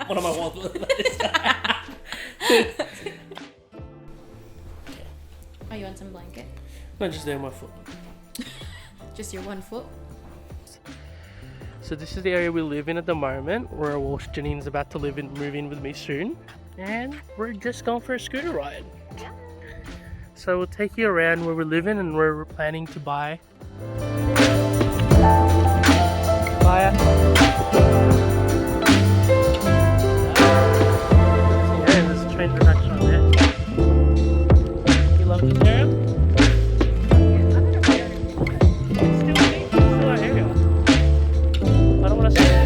One of my walls. Are you on some blanket? No, just there on my foot. Just your one foot? So this is the area we live in at the moment, where Janine's about to move in with me soon, and we're just going for a scooter ride. Yeah. So we'll take you around where we're living and where we're planning to buy. Yeah, there's a train production on there. You love this area? Still our area. I don't want to say it.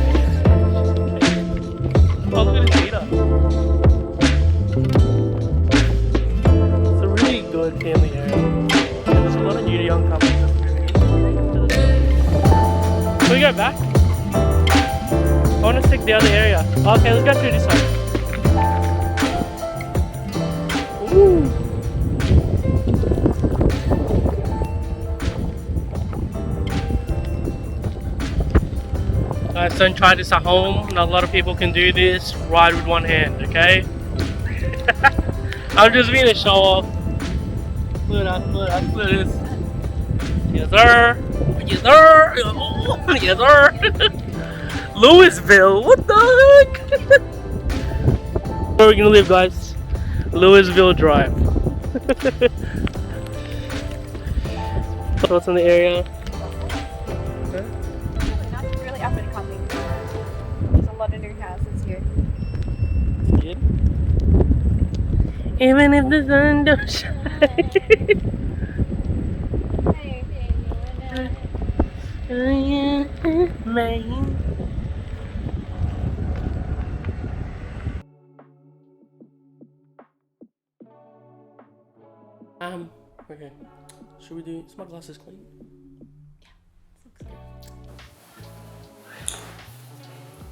Oh, look at this heater. It's a really good family area. There's a lot of new young couples that's moving into the city. Can we go back? I want to stick the other area. Okay, let's go through this side. Ooh. Guys, don't try this at home. Not a lot of people can do this. Ride with one hand, okay? I'm just being a show off. Look at this. Yes, sir. Yes, sir. Yes, sir. Louisville. What the heck? Where are we gonna live, guys? Louisville Drive. Thoughts on the area? That's really up and coming. There's a lot of new houses here. Good. Even if the sun don't shine. Okay. Should we do? Is my glasses clean?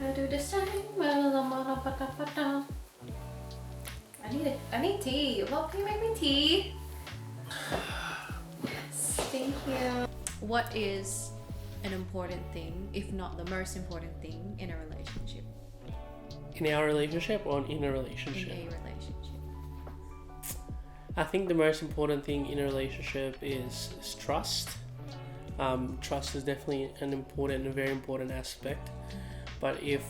I do the same. I need tea. Well, can you make me tea? Yes, thank you. What is an important thing, if not the most important thing, in a relationship? In our relationship or in a relationship? In a relationship. I think the most important thing in a relationship is trust. Trust is definitely a very important aspect. But if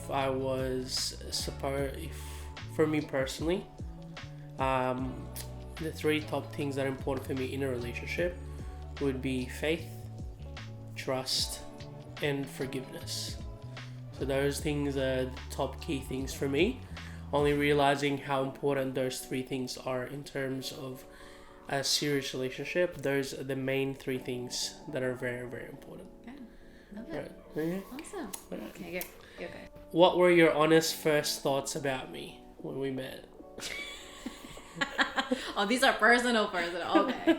for me personally, the three top things that are important for me in a relationship would be faith, trust, and forgiveness. So those things are the top key things for me. Only realizing how important those three things are in terms of a serious relationship. Those are the main three things that are very, very important. Yeah, love it. Right. Okay. Awesome. Right. Okay, go. What were your honest first thoughts about me when we met? Oh, these are personal. Okay.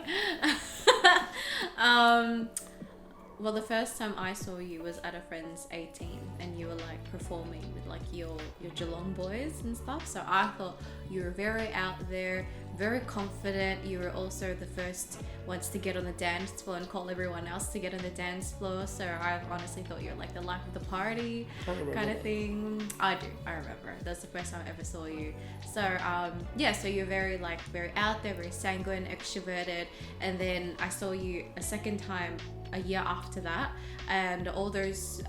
Well, the first time I saw you was at a friend's 18, and you were like performing with like your Geelong boys and stuff. So I thought you were very out there, very confident. You were also the first ones to get on the dance floor and call everyone else to get on the dance floor. So I honestly thought you were like the life of the party kind of thing. I remember. That's the first time I ever saw you. So so you're very out there, very sanguine, extroverted. And then I saw you a second time a year after that, and all those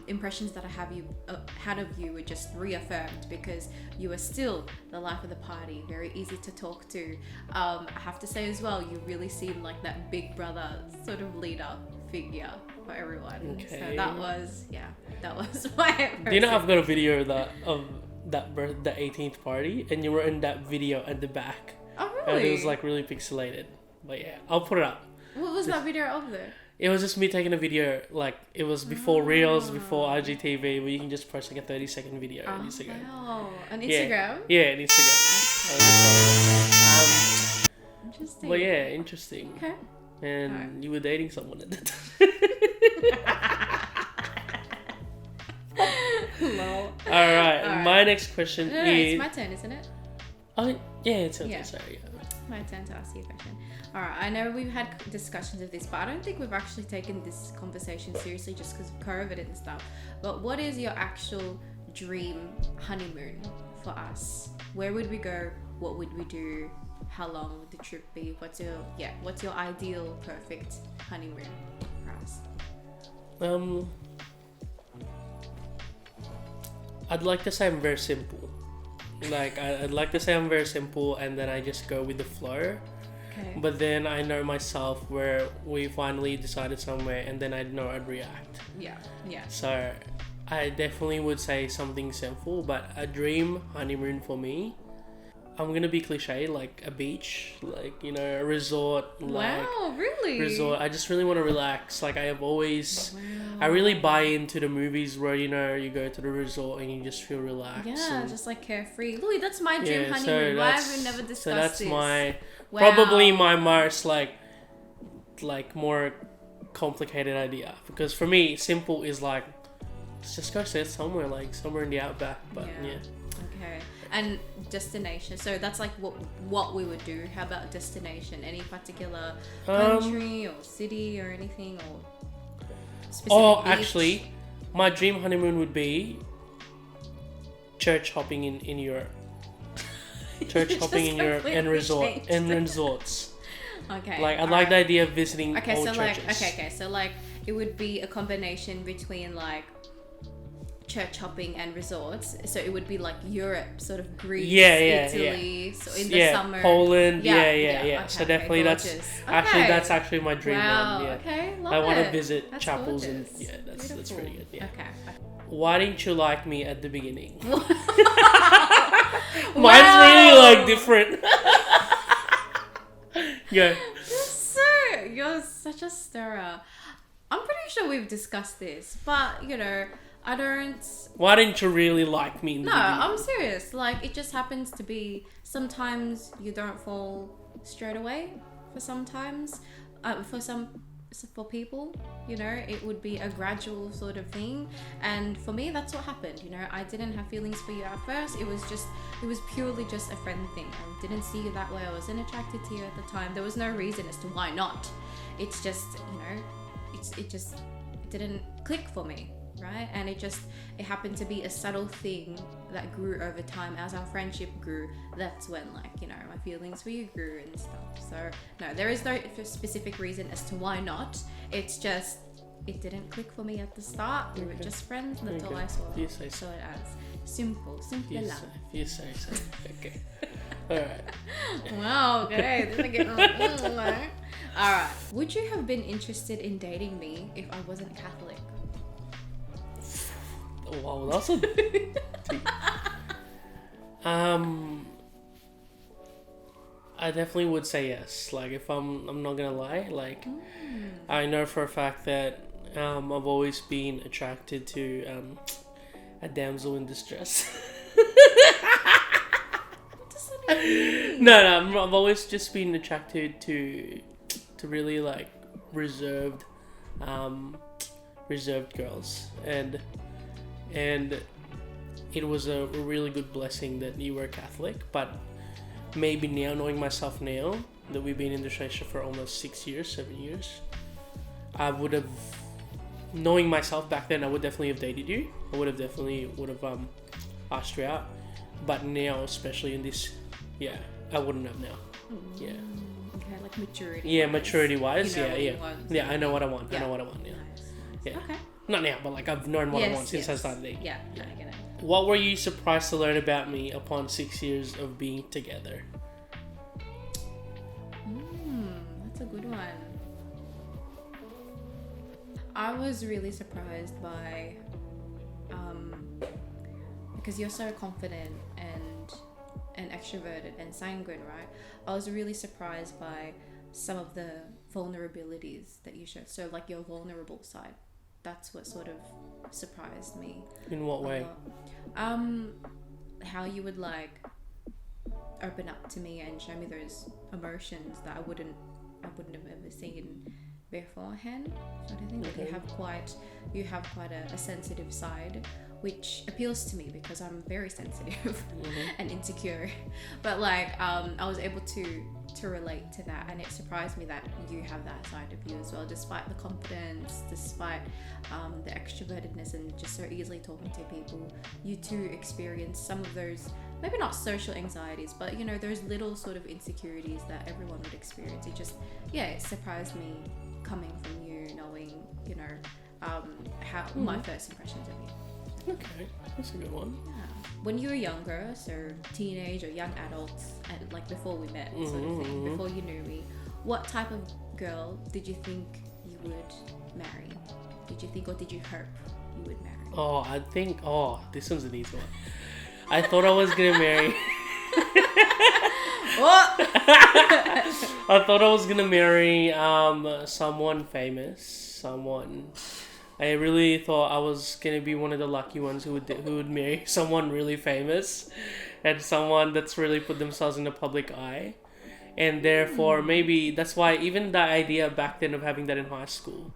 impressions that I had of you were just reaffirmed, because you were still the life of the party, very easy to talk to. I have to say as well, you really seemed like that big brother sort of leader figure for everyone. Okay. So that was my Do you know I've got a video of the 18th party, and you were in that video at the back. Oh really? And it was like really pixelated. But yeah, I'll put it up. What was that video of there? It was just me taking a video, like it was before Reels, before IGTV, where you can just post like a 30-second video on Instagram. Wow. On Instagram? Yeah, on Instagram. Interesting. But yeah, interesting. Okay. And you were dating someone at that time. Lol. Alright, my next question is... it's my turn, isn't it? Oh, yeah, it's your Yeah. turn, sorry. Yeah. My turn to ask you a question. Alright, I know we've had discussions of this, but I don't think we've actually taken this conversation seriously just because of COVID and stuff. But what is your actual dream honeymoon for us? Where would we go? What would we do? How long would the trip be? What's your ideal perfect honeymoon for us? I'd like to say I'm very simple. Like I'd like to say I'm very simple, and then I just go with the flow. Okay. But then I know myself where we finally decided somewhere, and then I know I'd react. Yeah. So I definitely would say something simple, but a dream honeymoon for me, I'm gonna be cliche, like a beach, like, you know, a resort. Wow, really? Resort. I just really want to relax. Like I have always, Wow. I really buy into the movies where, you know, you go to the resort and you just feel relaxed. Yeah, and, just like carefree. Louis, that's my dream yeah, honeymoon. Why that's- have we never discussed So that's this? my Wow. probably my most like more complicated idea, because for me simple is like, let's just go sit somewhere, like somewhere in the outback. But yeah. Okay. And destination. So that's like what we would do. How about destination? Any particular country or city or anything, or specific beach? Actually, my dream honeymoon would be church hopping in Europe. Church hopping in Europe and resorts. Okay. Like I like the idea of visiting Okay, old so churches. like so like it would be a combination between like church hopping and resorts. So it would be like Europe, sort of Greece, Italy. So in the summer, Poland. Yeah. Okay, So definitely gorgeous. that's actually my dream Wow. one. Yeah. Okay. Love I want to it. visit That's chapels gorgeous. and that's Beautiful. pretty good. Yeah. Okay. Why didn't you like me at the beginning? Wow. Mine's really like different. Yeah. You're such a stirrer. I'm pretty sure we've discussed this, but you know, I don't. Why didn't you really like me in the No, beginning? I'm serious. Like, it just happens to be sometimes you don't fall straight away. For people, you know, it would be a gradual sort of thing. And for me, that's what happened. You know, I didn't have feelings for you at first. It was purely just a friend thing. I didn't see you that way. I wasn't attracted to you at the time. There was no reason as to why not. It's just, you know, it didn't click for me. Right? And it happened to be a subtle thing that grew over time as our friendship grew. That's when, like, you know, my feelings for you grew and stuff. So no, there is no specific reason as to why not. It's just, it didn't click for me at the start. We were just friends, and that's all I saw. You say so. So it as simple love. You say so. Okay. All right. Wow. Okay. This is getting all right. Would you have been interested in dating me if I wasn't Catholic? Wow, that's a I definitely would say yes. Like, if I'm not gonna lie, like I know for a fact that I've always been attracted to a damsel in distress. What does that even mean? No, I've always just been attracted to really like reserved girls, and it was a really good blessing that you were Catholic. But maybe now, knowing myself now, that we've been in this relationship for almost 7 years, I would have, knowing myself back then, I would definitely have dated you. I would have asked you out. But now, especially in this, I wouldn't have now. Yeah. Okay, like maturity. Yeah, maturity wise, You know what you want. Yeah, I know what I want. Yeah. I know what I want. Yeah. Nice. Yeah. Okay. Not now, but like I've known what I want since I started dating. Yeah, I get it. What were you surprised to learn about me upon 6 years of being together? That's a good one. I was really surprised by, because you're so confident and extroverted and sanguine, right? I was really surprised by some of the vulnerabilities that you showed. So like your vulnerable side. That's what sort of surprised me. In what way? How you would like open up to me and show me those emotions that I wouldn't have ever seen beforehand. So I think that you have quite a sensitive side, which appeals to me because I'm very sensitive and insecure. But like I was able to to relate to that, and it surprised me that you have that side of you as well, despite the confidence, despite the extrovertedness and just so easily talking to people. You too experience some of those, maybe not social anxieties, but you know, those little sort of insecurities that everyone would experience. It just, yeah, it surprised me coming from you, knowing, you know, how my first impressions of you. Okay, that's a good one. Yeah. When you were younger, so teenage or young adults, and like before we met, sort of thing, before you knew me, what type of girl did you think you would marry? Did you think, or did you hope you would marry? Oh, I think, this one's an easy one. I thought I was gonna marry. What? I thought I was gonna marry someone famous, I really thought I was gonna be one of the lucky ones who would marry someone really famous, and someone that's really put themselves in the public eye, and therefore maybe that's why even that idea back then of having that in high school,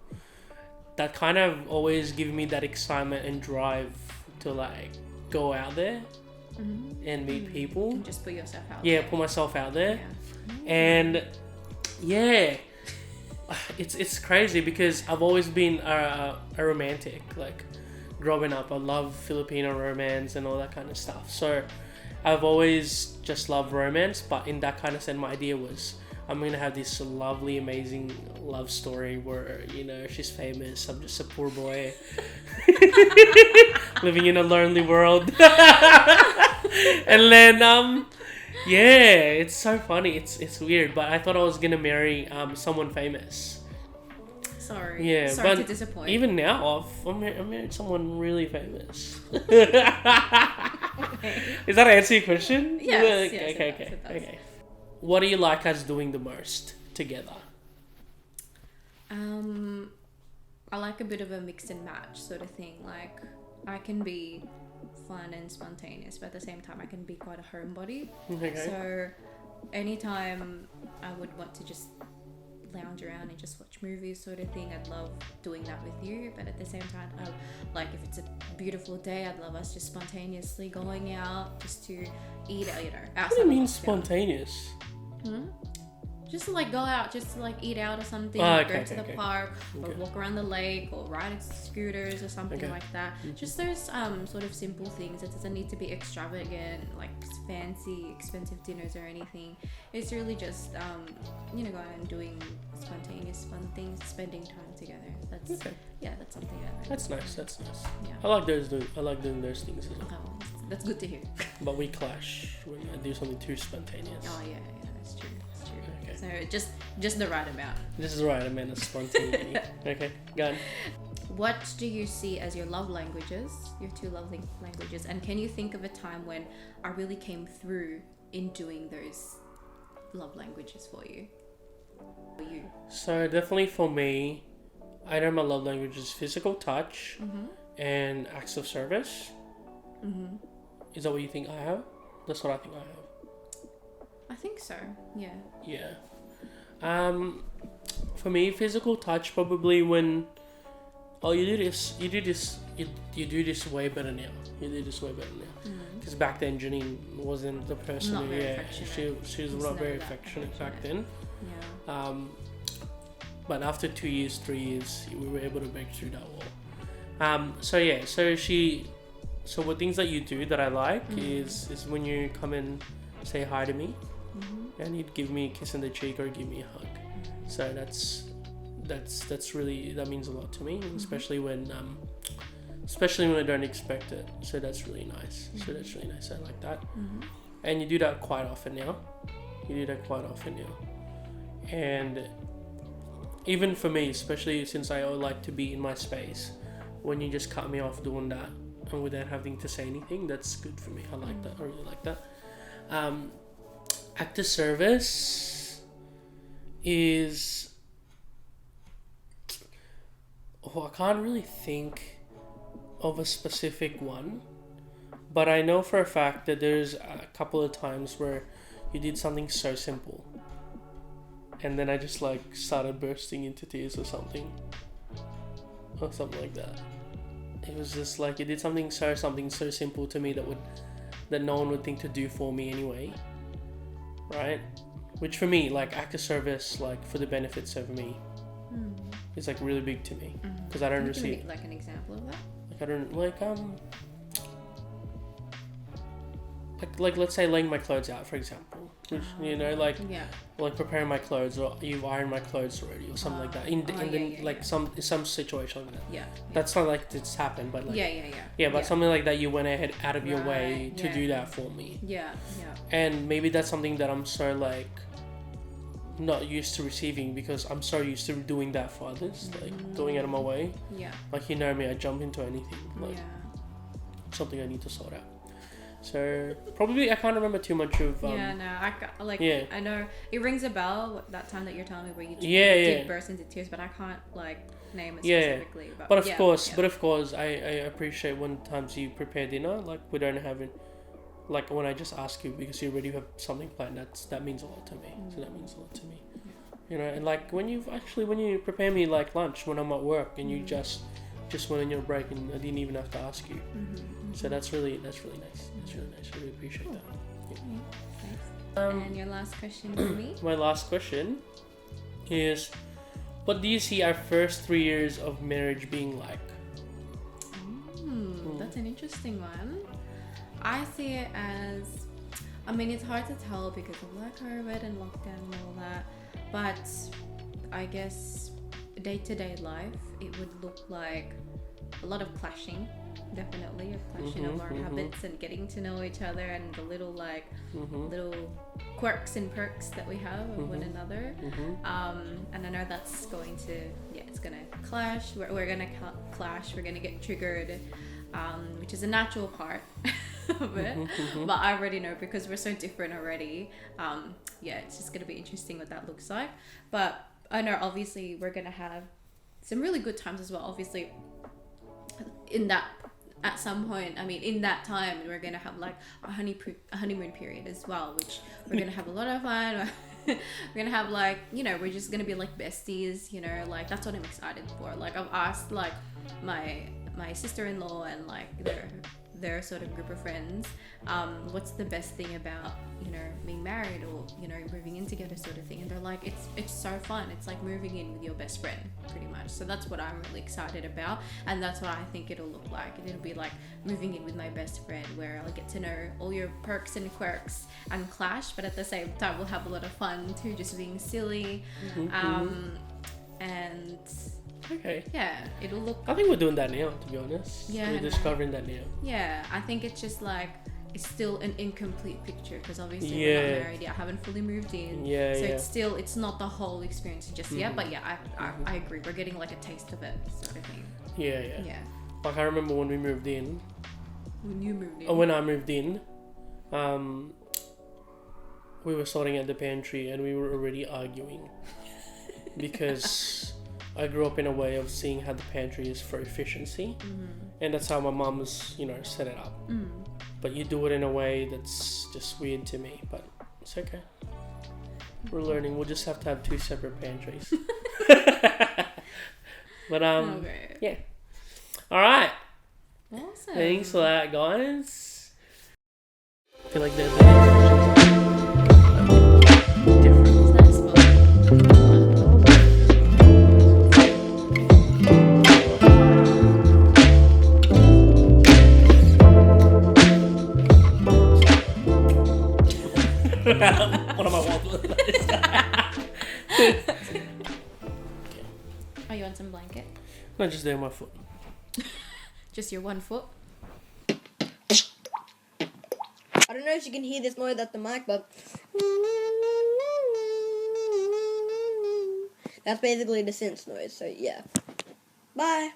that kind of always gave me that excitement and drive to like go out there and meet people. And just put yourself out Yeah, there. put myself out there, Yeah. and yeah. It's crazy because I've always been a romantic. Like growing up, I love Filipino romance and all that kind of stuff. So I've always just loved romance. But in that kind of sense, my idea was I'm gonna have this lovely, amazing love story where, you know, she's famous. I'm just a poor boy living in a lonely world. And then yeah, it's so funny. It's weird, but I thought I was gonna marry someone famous. Sorry. Yeah, Sorry but to disappoint. even now, I married someone really famous. Is that answer your question? Yes, Okay, yes, it does. okay. What do you like us doing the most together? I like a bit of a mix and match sort of thing. Like I can be fun and spontaneous, but at the same time I can be quite a homebody. Okay. So anytime I would want to just lounge around and just watch movies sort of thing, I'd love doing that with you. But at the same time, like if it's a beautiful day, I'd love us just spontaneously going out just to eat out, you know, outside. What do you mean of lockdown. spontaneous? Just to like go out, just to like eat out or something, Oh, go to the park, or Okay. walk around the lake, or ride scooters or something Okay. like that. Just those sort of simple things. It doesn't need to be extravagant, like fancy, expensive dinners or anything. It's really just you know, going and doing spontaneous, fun things, spending time together. That's that's something I really That's nice. That's nice. Yeah. I like doing those things as well. Okay, well, that's good to hear. But we clash when I do something too spontaneous. Oh yeah, that's true. That's true. Okay. So just the right amount. This is right. I meant a spontaneity. Okay, go on. What do you see as your love languages, your two love languages, and can you think of a time when I really came through in doing those love languages for you? For you. So definitely for me, I know my love language is physical touch and acts of service. Is that what you think I have? That's what I think I have. I think so. Yeah. Yeah. For me, physical touch probably when you do this way better now. You do this way better now. Because back then Janine wasn't the person Not who very affectionate. she was It's not never very that affectionate back then. Yeah. But after 2 years, 3 years, we were able to break through that wall. So what things that you do that I like is when you come and say hi to me, and you'd give me a kiss on the cheek or give me a hug. So that's really, that means a lot to me, especially when I don't expect it. So that's really nice. I like that. And you do that quite often now. And even for me, especially since I like to be in my space, when you just cut me off doing that and without having to say anything, that's good for me. I like that. I really like that. Act of service is... I can't really think of a specific one, but I know for a fact that there's a couple of times where you did something so simple and then I just like started bursting into tears or something like that. It was just like you did something so simple to me that no one would think to do for me anyway, right? which for me, like act of service, like for the benefits of me, is like really big to me because I don't Can you receive. give me, like an example of that? Like I don't like let's say laying my clothes out, for example, which, you know, like preparing my clothes, or you've ironed my clothes already, or something like that. Some situation like that. Yeah. That's not like it's happened, but like but Yeah. something like that, you went ahead out of your way to do that for me. Yeah. And maybe that's something that I'm so like not used to receiving, because I'm so used to doing that for others, like going out of my way. Yeah. Like, you know me, I jump into anything, like something I need to sort out. So probably I can't remember too much of. I know it rings a bell that time that you're telling me where you did burst into tears, but I can't like name it specifically. But of course, I appreciate when times you prepare dinner, like we don't have it. Like when I just ask you because you already have something planned, that means a lot to me. So that means a lot to me. You know, and like when you prepare me like lunch when I'm at work, and you just went on your break, and I didn't even have to ask you. So that's really nice. That's really nice. I really appreciate that. Yeah. Thanks. And your last question for me? My last question is, what do you see our first 3 years of marriage being like? That's an interesting one. I see it as, I mean, it's hard to tell because of like COVID and lockdown and all that, but I guess day-to-day life, it would look like a lot of clashing, definitely a clashing of our habits and getting to know each other, and the little like little quirks and perks that we have of one another. And I know that's going to it's gonna clash. We're gonna clash. We're gonna get triggered, which is a natural part of it. But I already know, because we're so different already. It's just gonna be interesting what that looks like. But I know obviously we're gonna have some really good times as well. Obviously, in that, at some point, I mean, in that time, we're gonna have like a honeymoon period as well, which we're gonna have a lot of fun. We're gonna have like, you know, we're just gonna be like besties, you know, like that's what I'm excited for. Like I've asked like my sister-in-law and like their sort of group of friends, what's the best thing about, you know, being married or, you know, moving in together sort of thing, and they're like, it's so fun, it's like moving in with your best friend pretty much. So that's what I'm really excited about, and that's what I think it'll look like. It'll be like moving in with my best friend, where I'll get to know all your perks and quirks and clash, but at the same time we'll have a lot of fun too, just being silly. And okay. Yeah, it'll look. I think we're doing that now, to be honest. Yeah. We're discovering that now. Yeah, I think it's just like, it's still an incomplete picture, because obviously we're not married yet. I haven't fully moved in. It's not the whole experience just yet. But yeah, I agree. We're getting like a taste of it, sort of thing. Yeah. Like I remember when we moved in. When you moved in. Or when I moved in, we were sorting out the pantry and we were already arguing because I grew up in a way of seeing how the pantry is for efficiency, and that's how my mum's, you know, set it up. But you do it in a way that's just weird to me, but it's okay. We're learning. We'll just have to have 2 separate pantries. But yeah. All right. Awesome. Thanks for that, guys. I feel like there's different. That's fun. What am I waffling? Are you on some blanket? No, just there, my foot. Just your one foot? I don't know if you can hear this noise at the mic, but that's basically the synth noise, so yeah. Bye.